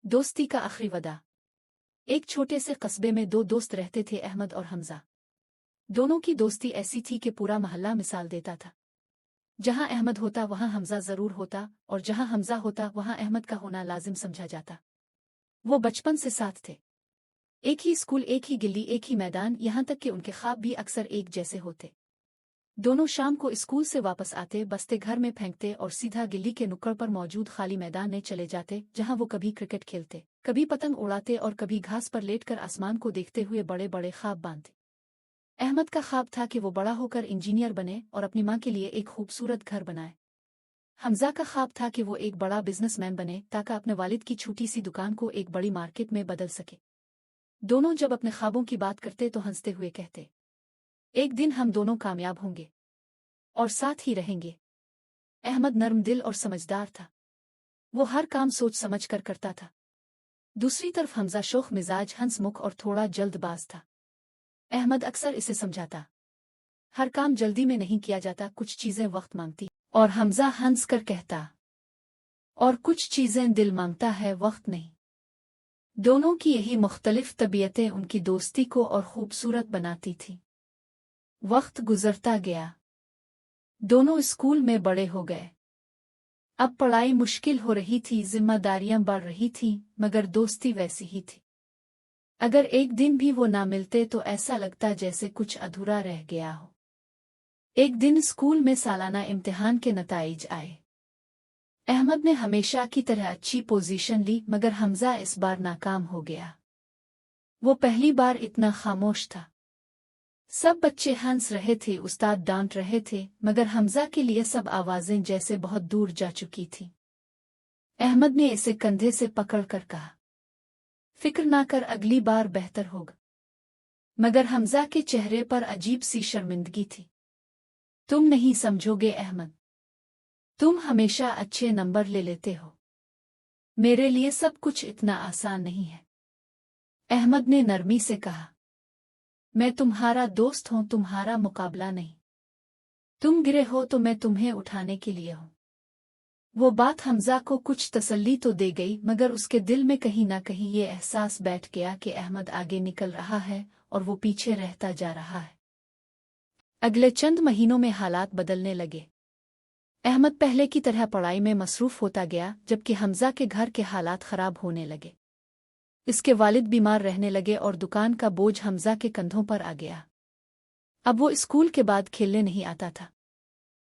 दोस्ती का आखिरी वदा। एक छोटे से कस्बे में दो दोस्त रहते थे, अहमद और हमजा। दोनों की दोस्ती ऐसी थी कि पूरा मोहल्ला मिसाल देता था। जहां अहमद होता वहां हमजा जरूर होता, और जहां हमजा होता वहां अहमद का होना लाजिम समझा जाता। वो बचपन से साथ थे, एक ही स्कूल, एक ही गिल्ली, एक ही मैदान, यहां तक कि उनके ख्वाब भी अक्सर एक जैसे होते। दोनों शाम को स्कूल से वापस आते, बस्ते घर में फेंकते और सीधा गिल्ली के नुक्कड़ पर मौजूद खाली मैदान में चले जाते, जहां वो कभी क्रिकेट खेलते, कभी पतंग उड़ाते और कभी घास पर लेटकर आसमान को देखते हुए बड़े बड़े ख्वाब बांधते। अहमद का ख्वाब था कि वो बड़ा होकर इंजीनियर बने और अपनी माँ के लिए एक खूबसूरत घर बनाए। हमजा का ख्वाब था कि वो एक बड़ा बिजनेसमैन बने ताकि अपने वालिद की छोटी सी दुकान को एक बड़ी मार्केट में बदल सके। दोनों जब अपने ख्वाबों की बात करते तो हंसते हुए कहते, एक दिन हम दोनों कामयाब होंगे और साथ ही रहेंगे। अहमद नर्म दिल और समझदार था, वो हर काम सोच समझ कर करता था। दूसरी तरफ हमजा शोख मिजाज, हंसमुख और थोड़ा जल्दबाज था। अहमद अक्सर इसे समझाता, हर काम जल्दी में नहीं किया जाता, कुछ चीजें वक्त मांगती। और हमजा हंस कर कहता, और कुछ चीजें दिल मांगता है, वक्त नहीं। दोनों की यही मुख्तलिफ तबीयतें उनकी दोस्ती को और खूबसूरत बनाती थी। वक्त गुजरता गया, दोनों स्कूल में बड़े हो गए। अब पढ़ाई मुश्किल हो रही थी, जिम्मेदारियां बढ़ रही थीं, मगर दोस्ती वैसी ही थी। अगर एक दिन भी वो ना मिलते तो ऐसा लगता जैसे कुछ अधूरा रह गया हो। एक दिन स्कूल में सालाना इम्तिहान के नताइज आए। अहमद ने हमेशा की तरह अच्छी पोजीशन ली, मगर हमजा इस बार नाकाम हो गया। वो पहली बार इतना खामोश था। सब बच्चे हंस रहे थे, उस्ताद डांट रहे थे, मगर हमजा के लिए सब आवाजें जैसे बहुत दूर जा चुकी थीं। अहमद ने इसे कंधे से पकड़कर कहा, फिक्र ना कर, अगली बार बेहतर होगा। मगर हमजा के चेहरे पर अजीब सी शर्मिंदगी थी। तुम नहीं समझोगे अहमद, तुम हमेशा अच्छे नंबर ले लेते हो, मेरे लिए सब कुछ इतना आसान नहीं है। अहमद ने नरमी से कहा, मैं तुम्हारा दोस्त हूं, तुम्हारा मुकाबला नहीं। तुम गिरे हो तो मैं तुम्हें उठाने के लिए हूं। वो बात हमजा को कुछ तसल्ली तो दे गई, मगर उसके दिल में कहीं ना कहीं ये एहसास बैठ गया कि अहमद आगे निकल रहा है और वो पीछे रहता जा रहा है। अगले चंद महीनों में हालात बदलने लगे। अहमद पहले की तरह पढ़ाई में मसरूफ होता गया, जबकि हमजा के घर के हालात खराब होने लगे। इसके वालिद बीमार रहने लगे और दुकान का बोझ हमजा के कंधों पर आ गया। अब वो स्कूल के बाद खेलने नहीं आता था,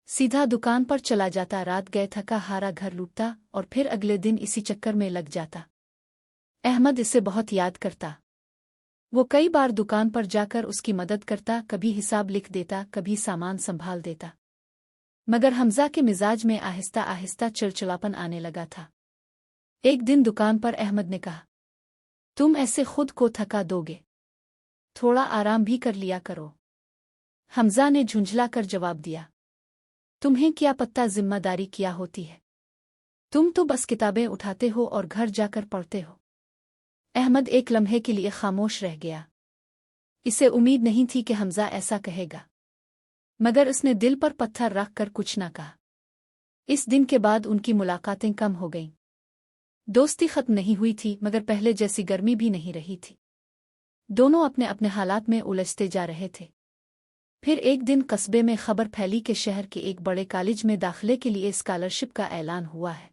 सीधा दुकान पर चला जाता, रात गए थका हारा घर लूटता और फिर अगले दिन इसी चक्कर में लग जाता। अहमद इसे बहुत याद करता। वो कई बार दुकान पर जाकर उसकी मदद करता, कभी हिसाब लिख देता, कभी सामान संभाल देता। मगर हमजा के मिजाज में आहिस्ता आहिस्ता चिड़चिड़ापन आने लगा था। एक दिन दुकान पर अहमद ने कहा, तुम ऐसे खुद को थका दोगे, थोड़ा आराम भी कर लिया करो। हमजा ने झुंझला कर जवाब दिया, तुम्हें क्या पता जिम्मेदारी क्या होती है, तुम तो बस किताबें उठाते हो और घर जाकर पढ़ते हो। अहमद एक लम्हे के लिए खामोश रह गया। इसे उम्मीद नहीं थी कि हमजा ऐसा कहेगा, मगर उसने दिल पर पत्थर रख कर कुछ न कहा। इस दिन के बाद उनकी मुलाकातें कम हो गईं। दोस्ती खत्म नहीं हुई थी, मगर पहले जैसी गर्मी भी नहीं रही थी। दोनों अपने अपने हालात में उलझते जा रहे थे। फिर एक दिन कस्बे में खबर फैली कि शहर के एक बड़े कॉलेज में दाखिले के लिए स्कॉलरशिप का ऐलान हुआ है।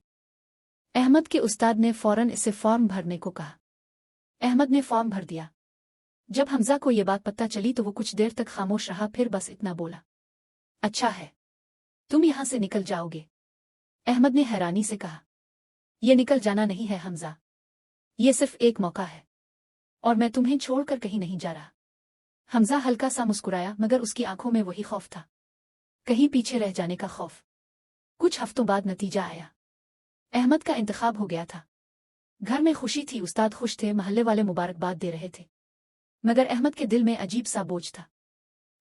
अहमद के उस्ताद ने फौरन इसे फॉर्म भरने को कहा। अहमद ने फॉर्म भर दिया। जब हमजा को यह बात पता चली तो वो कुछ देर तक खामोश रहा, फिर बस इतना बोला, अच्छा है, तुम यहां से निकल जाओगे। अहमद ने हैरानी से कहा, यह निकल जाना नहीं है हमजा, ये सिर्फ एक मौका है और मैं तुम्हें छोड़कर कहीं नहीं जा रहा। हमजा हल्का सा मुस्कुराया, मगर उसकी आंखों में वही खौफ था, कहीं पीछे रह जाने का खौफ। कुछ हफ्तों बाद नतीजा आया। अहमद का इंतखाब हो गया था। घर में खुशी थी, उस्ताद खुश थे, महल्ले वाले मुबारकबाद दे रहे थे। मगर अहमद के दिल में अजीब सा बोझ था।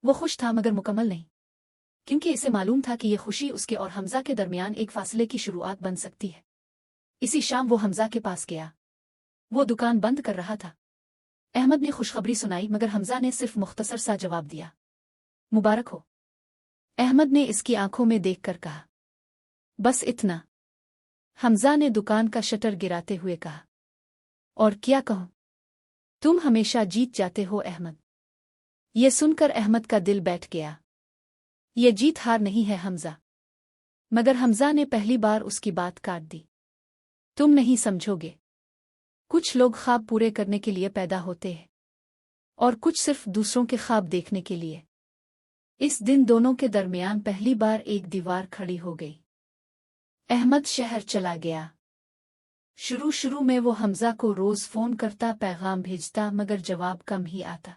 वो खुश था मगर मुकम्मल नहीं, क्योंकि इसे मालूम था कि ये खुशी उसके और हमजा के दरमियान एक फासले की शुरुआत बन सकती है। इसी शाम वो हमजा के पास गया। वो दुकान बंद कर रहा था। अहमद ने खुशखबरी सुनाई, मगर हमजा ने सिर्फ मुख्तसर सा जवाब दिया, मुबारक हो। अहमद ने इसकी आंखों में देखकर कहा, बस इतना। हमजा ने दुकान का शटर गिराते हुए कहा, और क्या कहूँ, तुम हमेशा जीत जाते हो अहमद। ये सुनकर अहमद का दिल बैठ गया। ये जीत हार नहीं है हमजा। मगर हमजा ने पहली बार उसकी बात काट दी। तुम नहीं समझोगे। कुछ लोग ख्वाब पूरे करने के लिए पैदा होते हैं और कुछ सिर्फ दूसरों के ख्वाब देखने के लिए। इस दिन दोनों के दरमियान पहली बार एक दीवार खड़ी हो गई। अहमद शहर चला गया। शुरू में वो हमजा को रोज फोन करता, पैगाम भेजता, मगर जवाब कम ही आता।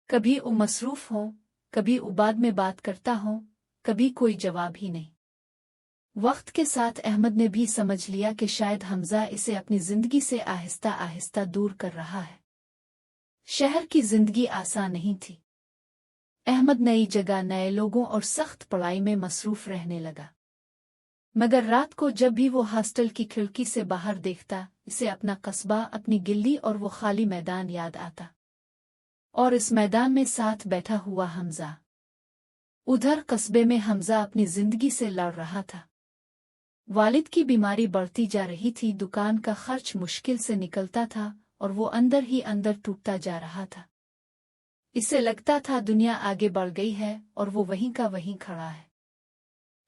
कभी वो मसरूफ हो, कभी वो बाद में बात करता हो, कभी कोई जवाब ही नहीं। वक्त के साथ अहमद ने भी समझ लिया कि शायद हमजा इसे अपनी जिंदगी से आहिस्ता आहिस्ता दूर कर रहा है। शहर की जिंदगी आसान नहीं थी। अहमद नई जगह, नए लोगों और सख्त पढ़ाई में मसरूफ रहने लगा। मगर रात को जब भी वो हॉस्टल की खिड़की से बाहर देखता, इसे अपना कस्बा, अपनी गिल्ली और वो खाली मैदान याद आता। और इस मैदान में साथ बैठा हुआ हमजा। उधर कस्बे में हमजा अपनी जिंदगी से लड़ रहा था। वालिद की बीमारी बढ़ती जा रही थी, दुकान का खर्च मुश्किल से निकलता था और वो अंदर ही अंदर टूटता जा रहा था। इसे लगता था दुनिया आगे बढ़ गई है और वो वहीं का वहीं खड़ा है।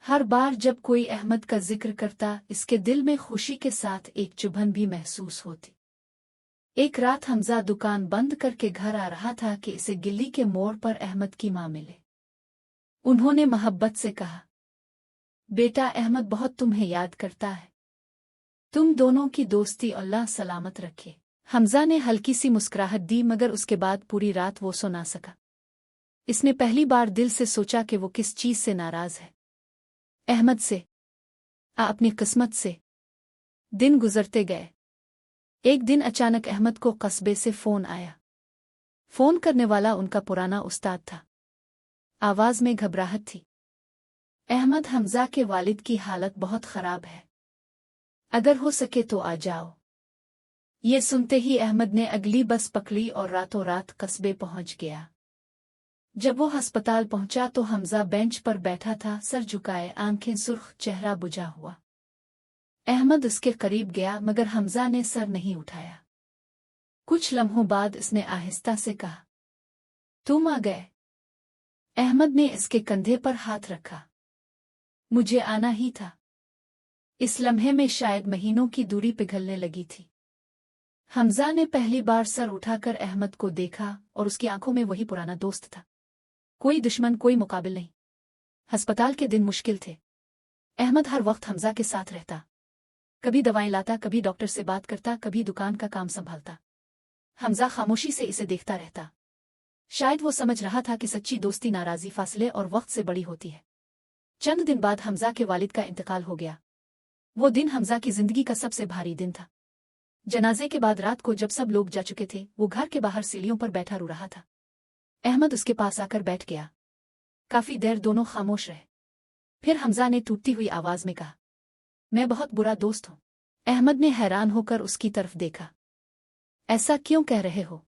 हर बार जब कोई अहमद का जिक्र करता, इसके दिल में खुशी के साथ एक चुभन भी महसूस होती। एक रात हमजा दुकान बंद करके घर आ रहा था कि इसे गिल्ली के मोड़ पर अहमद की मां मिले। उन्होंने मोहब्बत से कहा, बेटा अहमद बहुत तुम्हें याद करता है। तुम दोनों की दोस्ती अल्लाह सलामत रखे। हमजा ने हल्की सी मुस्कुराहट दी, मगर उसके बाद पूरी रात वो सो ना सका। इसने पहली बार दिल से सोचा कि वो किस चीज से नाराज है। अहमद से, अपनी किस्मत से। दिन गुजरते गए। एक दिन अचानक अहमद को कस्बे से फोन आया। फोन करने वाला उनका पुराना उस्ताद था। आवाज में घबराहट थी। अहमद, हमजा के वालिद की हालत बहुत खराब है, अगर हो सके तो आ जाओ। ये सुनते ही अहमद ने अगली बस पकड़ी और रातों रात कस्बे पहुंच गया। जब वो अस्पताल पहुंचा तो हमजा बेंच पर बैठा था, सर झुकाए, आंखें सुर्ख, चेहरा बुझा हुआ। अहमद उसके करीब गया, मगर हमजा ने सर नहीं उठाया। कुछ लम्हों बाद इसने आहिस्ता से कहा, तुम आ गए। अहमद ने इसके कंधे पर हाथ रखा। मुझे आना ही था। इस लम्हे में शायद महीनों की दूरी पिघलने लगी थी। हमजा ने पहली बार सर उठाकर अहमद को देखा और उसकी आंखों में वही पुराना दोस्त था। कोई दुश्मन, कोई मुकाबिल नहीं। अस्पताल के दिन मुश्किल थे। अहमद हर वक्त हमजा के साथ रहता। कभी दवाएं लाता, कभी डॉक्टर से बात करता, कभी दुकान का काम संभालता। हमजा खामोशी से इसे देखता रहता। शायद वो समझ रहा था कि सच्ची दोस्ती नाराजी, फासले और वक्त से बड़ी होती है। चंद दिन बाद हमजा के वालिद का इंतकाल हो गया। वो दिन हमजा की जिंदगी का सबसे भारी दिन था। जनाजे के बाद रात को जब सब लोग जा चुके थे, वो घर के बाहर सीढ़ियों पर बैठा रो रहा था। अहमद उसके पास आकर बैठ गया। काफी देर दोनों खामोश रहे। फिर हमजा ने टूटती हुई आवाज में कहा, मैं बहुत बुरा दोस्त हूं। अहमद ने हैरान होकर उसकी तरफ देखा। ऐसा क्यों कह रहे हो?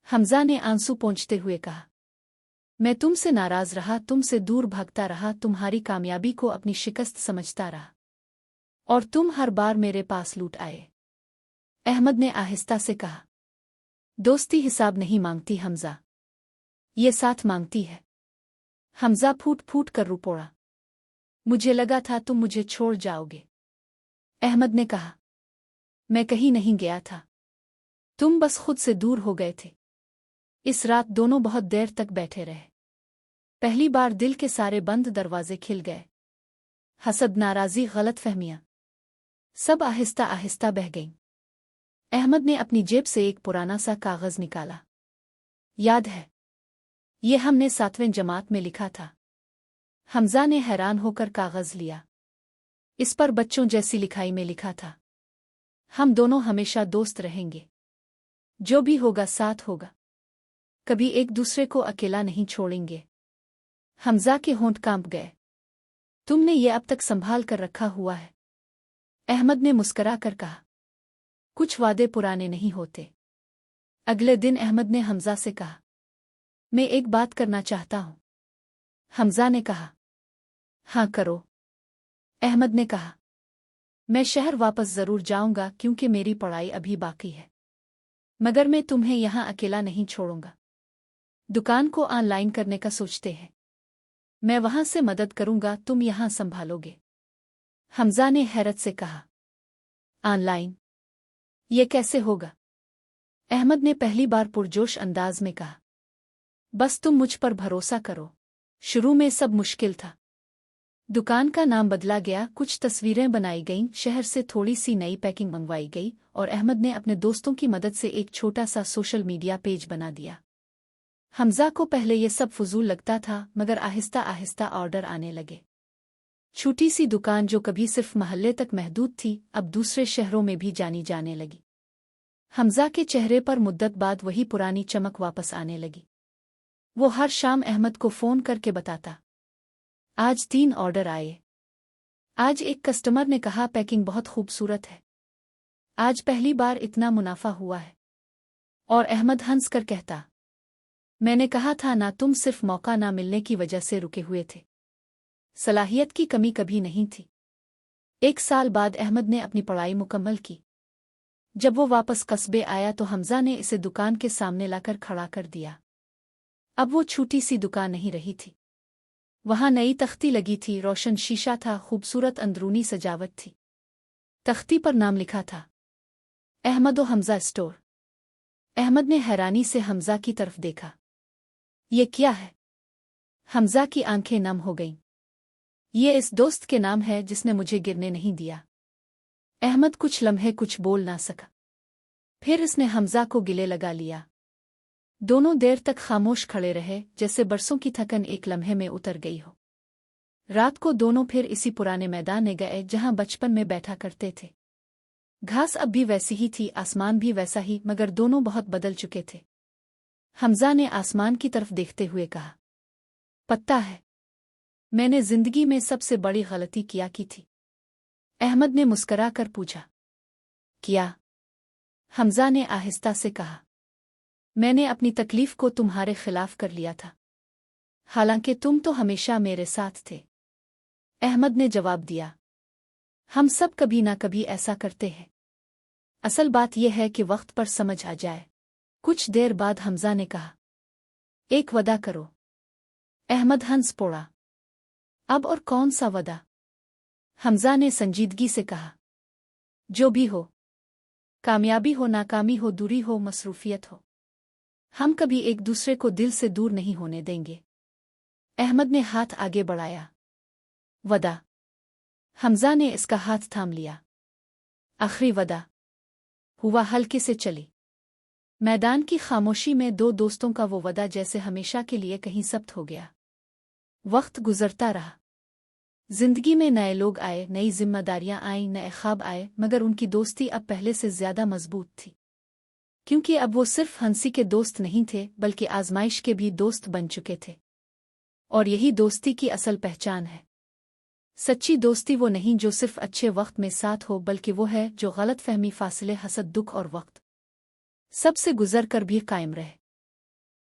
हमजा ने आंसू पोंछते हुए कहा, मैं तुमसे नाराज रहा, तुमसे दूर भागता रहा, तुम्हारी कामयाबी को अपनी शिकस्त समझता रहा, और तुम हर बार मेरे पास लूट आए। अहमद ने आहिस्ता से कहा, दोस्ती हिसाब नहीं मांगती हमजा, ये साथ मांगती है। हमजा फूट फूट कर रो पड़ा। मुझे लगा था तुम मुझे छोड़ जाओगे। अहमद ने कहा, मैं कहीं नहीं गया था, तुम बस खुद से दूर हो गए थे। इस रात दोनों बहुत देर तक बैठे रहे। पहली बार दिल के सारे बंद दरवाजे खिल गए। हसद, नाराजी, गलतफहमियां सब आहिस्ता आहिस्ता बह गईं। अहमद ने अपनी जेब से एक पुराना सा कागज निकाला। याद है, ये हमने 7वीं जमात में लिखा था। हमजा ने हैरान होकर कागज लिया। इस पर बच्चों जैसी लिखाई में लिखा था, हम दोनों हमेशा दोस्त रहेंगे, जो भी होगा साथ होगा, कभी एक दूसरे को अकेला नहीं छोड़ेंगे। हमजा के होंठ कांप गए। तुमने ये अब तक संभाल कर रखा हुआ है? अहमद ने मुस्करा कर कहा, कुछ वादे पुराने नहीं होते। अगले दिन अहमद ने हमजा से कहा, मैं एक बात करना चाहता हूं। हमजा ने कहा, हाँ करो। अहमद ने कहा, मैं शहर वापस जरूर जाऊंगा क्योंकि मेरी पढ़ाई अभी बाकी है, मगर मैं तुम्हें यहाँ अकेला नहीं छोड़ूंगा। दुकान को ऑनलाइन करने का सोचते हैं, मैं वहां से मदद करूंगा, तुम यहाँ संभालोगे। हमजा ने हैरत से कहा, ऑनलाइन? ये कैसे होगा? अहमद ने पहली बार पुरजोश अंदाज में कहा, बस तुम मुझ पर भरोसा करो। शुरू में सब मुश्किल था। दुकान का नाम बदला गया, कुछ तस्वीरें बनाई गईं, शहर से थोड़ी सी नई पैकिंग मंगवाई गई और अहमद ने अपने दोस्तों की मदद से एक छोटा सा सोशल मीडिया पेज बना दिया। हमजा को पहले ये सब फजूल लगता था, मगर आहिस्ता आहिस्ता ऑर्डर आने लगे। छोटी सी दुकान जो कभी सिर्फ महल्ले तक महदूद थी, अब दूसरे शहरों में भी जानी जाने लगी। हमजा के चेहरे पर मुद्दत बाद वही पुरानी चमक वापस आने लगी। वो हर शाम अहमद को फ़ोन करके बताता, आज 3 ऑर्डर आए। आज एक कस्टमर ने कहा पैकिंग बहुत खूबसूरत है। आज पहली बार इतना मुनाफा हुआ है। और अहमद हंस कर कहता, मैंने कहा था ना, तुम सिर्फ मौका ना मिलने की वजह से रुके हुए थे। सलाहियत की कमी कभी नहीं थी। 1 साल बाद अहमद ने अपनी पढ़ाई मुकम्मल की। जब वो वापस कस्बे आया तो हमजा ने इसे दुकान के सामने लाकर खड़ा कर दिया। अब वो छोटी सी दुकान नहीं रही थी। वहां नई तख्ती लगी थी, रोशन शीशा था, खूबसूरत अंदरूनी सजावट थी। तख्ती पर नाम लिखा था, अहमद व हमजा स्टोर। अहमद ने हैरानी से हमजा की तरफ देखा। ये क्या है? हमजा की आंखें नम हो गईं। ये इस दोस्त के नाम है जिसने मुझे गिरने नहीं दिया। अहमद कुछ लम्हे कुछ बोल ना सका। फिर इसने हमजा को गिले लगा लिया। दोनों देर तक खामोश खड़े रहे, जैसे बरसों की थकन एक लम्हे में उतर गई हो। रात को दोनों फिर इसी पुराने मैदान में गए जहां बचपन में बैठा करते थे। घास अब भी वैसी ही थी, आसमान भी वैसा ही, मगर दोनों बहुत बदल चुके थे। हमजा ने आसमान की तरफ देखते हुए कहा, पता है, मैंने जिंदगी में सबसे बड़ी गलती किया की थी। अहमद ने मुस्करा कर पूछा, क्या? हमजा ने आहिस्ता से कहा, मैंने अपनी तकलीफ को तुम्हारे खिलाफ कर लिया था, हालांकि तुम तो हमेशा मेरे साथ थे। अहमद ने जवाब दिया, हम सब कभी ना कभी ऐसा करते हैं। असल बात यह है कि वक्त पर समझ आ जाए। कुछ देर बाद हमजा ने कहा, एक वदा करो। अहमद हंस पड़ा, अब और कौन सा वदा? हमजा ने संजीदगी से कहा, जो भी हो, कामयाबी हो नाकामी हो, दूरी हो मसरूफियत हो, हम कभी एक दूसरे को दिल से दूर नहीं होने देंगे। अहमद ने हाथ आगे बढ़ाया, वदा। हमजा ने इसका हाथ थाम लिया। आखिरी वदा हुआ, हल्के से चली। मैदान की खामोशी में दो दोस्तों का वो वदा जैसे हमेशा के लिए कहीं सब्त हो गया। वक्त गुजरता रहा। जिंदगी में नए लोग आए, नई जिम्मेदारियां आईं, नए ख्वाब आए, मगर उनकी दोस्ती अब पहले से ज्यादा मजबूत थी। क्योंकि अब वो सिर्फ हंसी के दोस्त नहीं थे, बल्कि आजमाइश के भी दोस्त बन चुके थे। और यही दोस्ती की असल पहचान है। सच्ची दोस्ती वो नहीं जो सिर्फ अच्छे वक्त में साथ हो, बल्कि वो है जो गलत फहमी, फासले, हसद, दुख और वक्त सबसे गुजर कर भी कायम रहे।